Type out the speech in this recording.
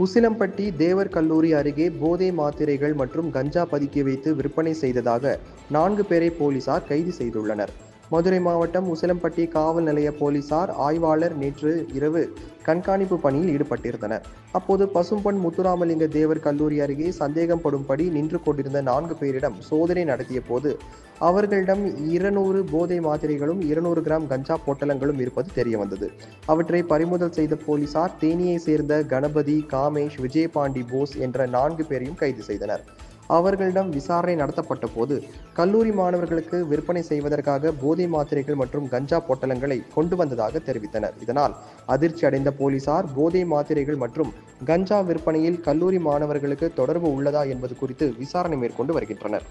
உசிலம்பட்டி தேவர் கல்லூரி அருகே போதை மாத்திரைகள் மற்றும் கஞ்சா பதுக்கி வைத்து விற்பனை செய்ததாக 4 பேரை போலீசார் கைது செய்துள்ளனர். மதுரை மாவட்டம் உசிலம்பட்டி காவல் நிலைய போலீசார் ஆய்வாளர் நேற்று இரவு கண்காணிப்பு பணியில் ஈடுபட்டிருந்தனர். அப்போது பசும்பொன் முத்துராமலிங்க தேவர் கல்லூரி அருகே சந்தேகப்படும்படி நின்று கொண்டிருந்த 4 பேரிடம் சோதனை நடத்திய போது அவர்களிடம் 200 போதை மாத்திரைகளும் 200 கிராம் கஞ்சா பொட்டலங்களும் இருப்பது தெரியவந்தது. அவற்றை பறிமுதல் செய்த போலீசார் தேனியை சேர்ந்த கணபதி, காமேஷ், விஜயபாண்டி போஸ் என்ற 4 பேரையும் கைது செய்தனர். அவர்களிடம் விசாரணை நடத்தப்பட்ட போது கல்லூரி மாணவர்களுக்கு விற்பனை செய்வதற்காக போதை மாத்திரைகள் மற்றும் கஞ்சா பொட்டலங்களை கொண்டு வந்ததாக தெரிவித்தனர். இதனால் அதிர்ச்சி அடைந்த போலீசார் போதை மாத்திரைகள் மற்றும் கஞ்சா விற்பனையில் கல்லூரி மாணவர்களுக்கு தொடர்பு உள்ளதா என்பது குறித்து விசாரணை மேற்கொண்டு வருகின்றனர்.